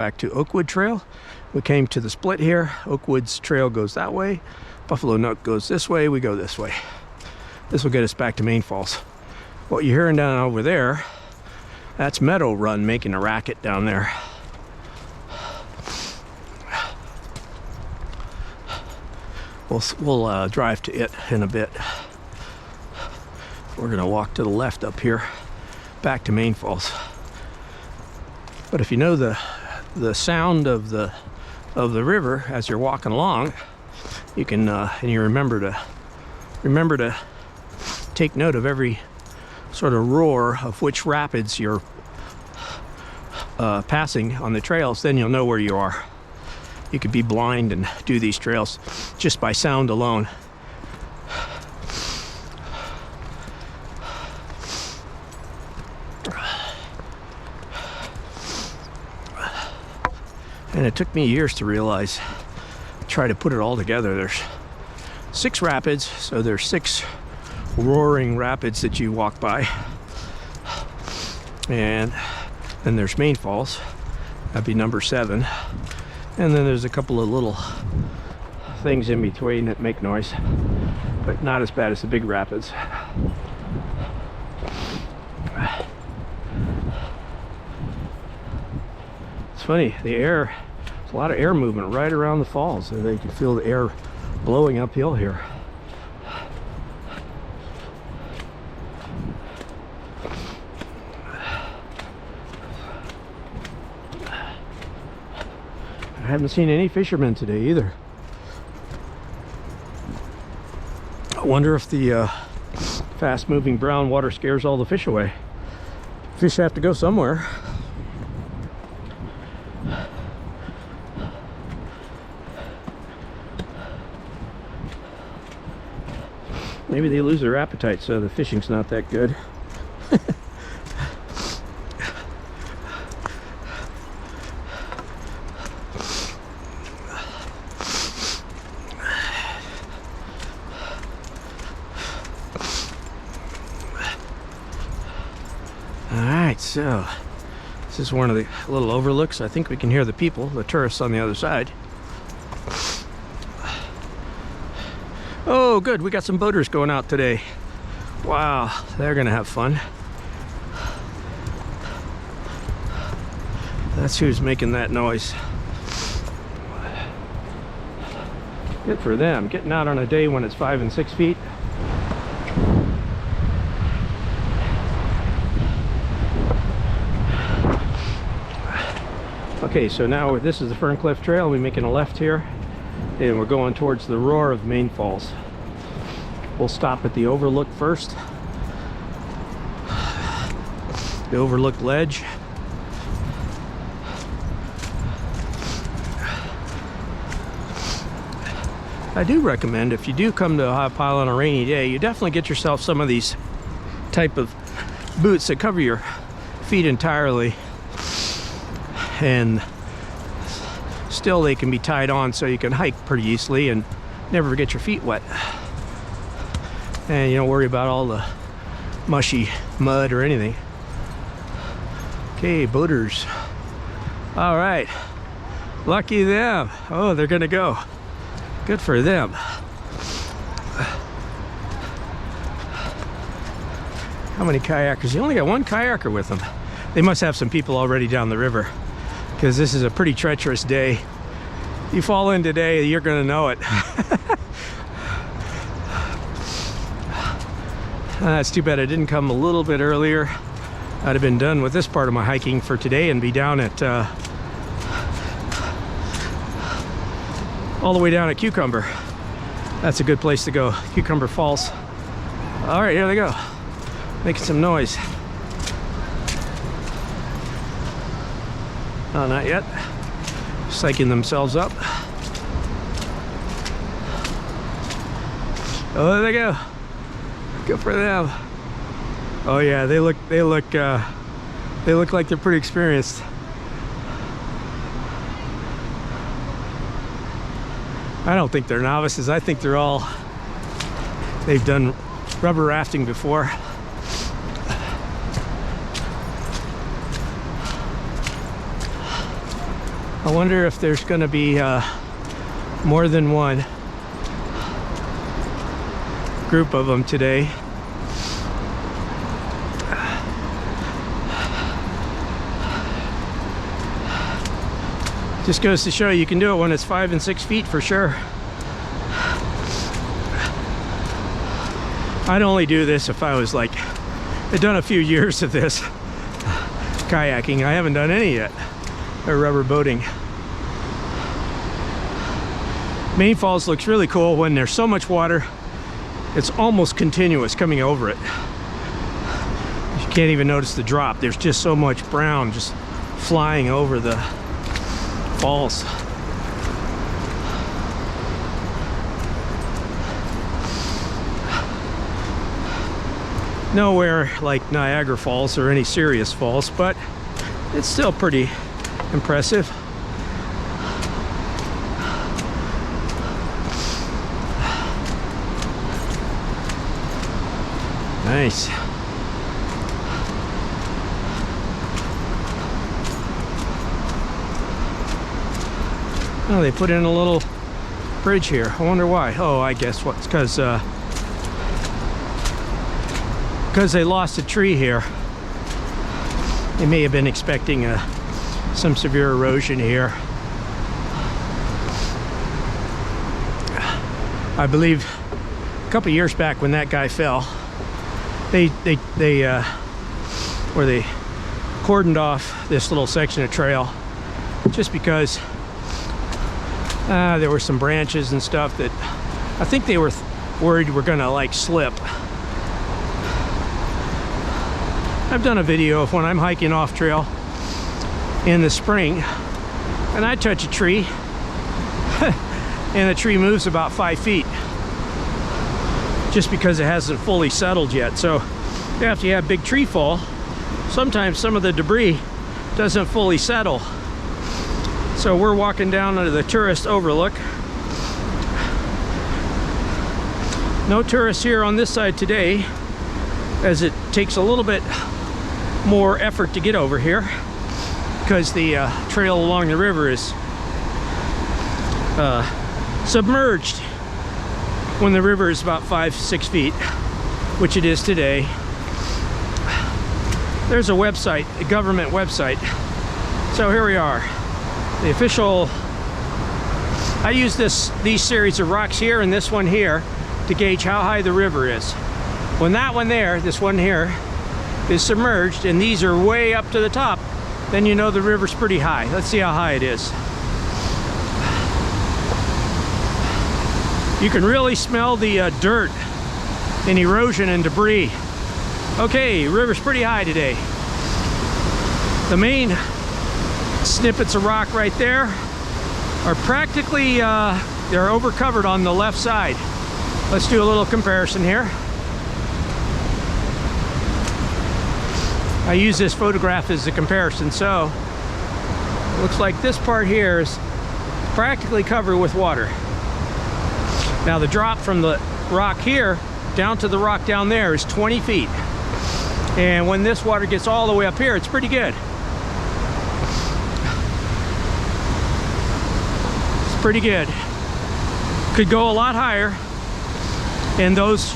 Back to Oakwood Trail. We came to the split here. Oakwood's trail goes that way. Buffalo Nut goes this way. We go this way. This will get us back to Main Falls. What you're hearing down over there, that's Meadow Run making a racket down there. We'll drive to it in a bit. We're gonna walk to the left up here, back to Main Falls. But if you know the sound of the river as you're walking along, you can and you remember to take note of every sort of roar of which rapids you're passing on the trails, then you'll know where you are. You could be blind and do these trails just by sound alone. And it took me years to realize, try to put it all together. There's 6 rapids, so there's 6 roaring rapids that you walk by. And then there's Main Falls, that'd be number 7. And then there's a couple of little things in between that make noise, but not as bad as the big rapids. It's funny, the air, there's a lot of air movement right around the falls, so they can feel the air blowing uphill here. I haven't seen any fishermen today either. I wonder if the fast-moving brown water scares all the fish away. Fish have to go somewhere. Maybe they lose their appetite, so the fishing's not that good. Alright, so this is one of the little overlooks. I think we can hear the people, the tourists on the other side. Oh, good. We got some boaters going out today. Wow, they're gonna have fun. That's who's making that noise. Good for them. Getting out on a day when it's 5 and 6 feet. Okay, so now this is the Ferncliff Trail. We're making a left here, and we're going towards the roar of Main Falls. We'll stop at the Overlook first. The Overlook Ledge. I do recommend, if you do come to Ohiopyle on a rainy day, you definitely get yourself some of these type of boots that cover your feet entirely, and still they can be tied on so you can hike pretty easily and never get your feet wet, and you don't worry about all the mushy mud or anything. Okay, boaters. All right, lucky them. Oh, they're gonna go. Good for them. How many kayakers? You only got one kayaker with them. They must have some people already down the river, because this is a pretty treacherous day. You fall in today, you're gonna know it. It's too bad I didn't come a little bit earlier. I'd have been done with this part of my hiking for today and be down at all the way down at Cucumber. That's a good place to go, Cucumber Falls. All right, here they go, making some noise. Oh, not yet. Psyching themselves up. Oh, there they go. Good for them. Oh yeah, they look like they're pretty experienced. I don't think they're novices. I think they've done rubber rafting before. I wonder if there's going to be more than one group of them today. Just goes to show you can do it when it's 5 and 6 feet for sure. I'd only do this if I was like, I'd done a few years of this kayaking. I haven't done any yet, or rubber boating. Main Falls looks really cool when there's so much water. It's almost continuous coming over it. You can't even notice the drop. There's just so much brown just flying over the falls. Nowhere like Niagara Falls or any serious falls, but it's still pretty impressive. Nice. Oh, they put in a little bridge here. I wonder why. Oh, I guess what's because they lost a tree here. They may have been expecting some severe erosion here. I believe a couple years back when that guy fell, they cordoned off this little section of trail just because there were some branches and stuff that I think they were worried were gonna like slip. I've done a video of when I'm hiking off trail in the spring and I touch a tree and the tree moves about 5 feet just because it hasn't fully settled yet. So after you have big tree fall, sometimes some of the debris doesn't fully settle. So we're walking down to the tourist overlook. No tourists here on this side today, as it takes a little bit more effort to get over here because the trail along the river is submerged when the river is about 5-6 feet, which it is today. There's a website, a government website. So here we are, the official. I use these series of rocks here and this one here to gauge how high the river is. When that one there, this one here, is submerged and these are way up to the top, then you know the river's pretty high. Let's see how high it is. You can really smell the dirt and erosion and debris. Okay, river's pretty high today. The main snippets of rock right there are practically, they're overcovered on the left side. Let's do a little comparison here. I use this photograph as a comparison. So it looks like this part here is practically covered with water. Now the drop from the rock here down to the rock down there is 20 feet. And when this water gets all the way up here, it's pretty good. It's pretty good. Could go a lot higher. And those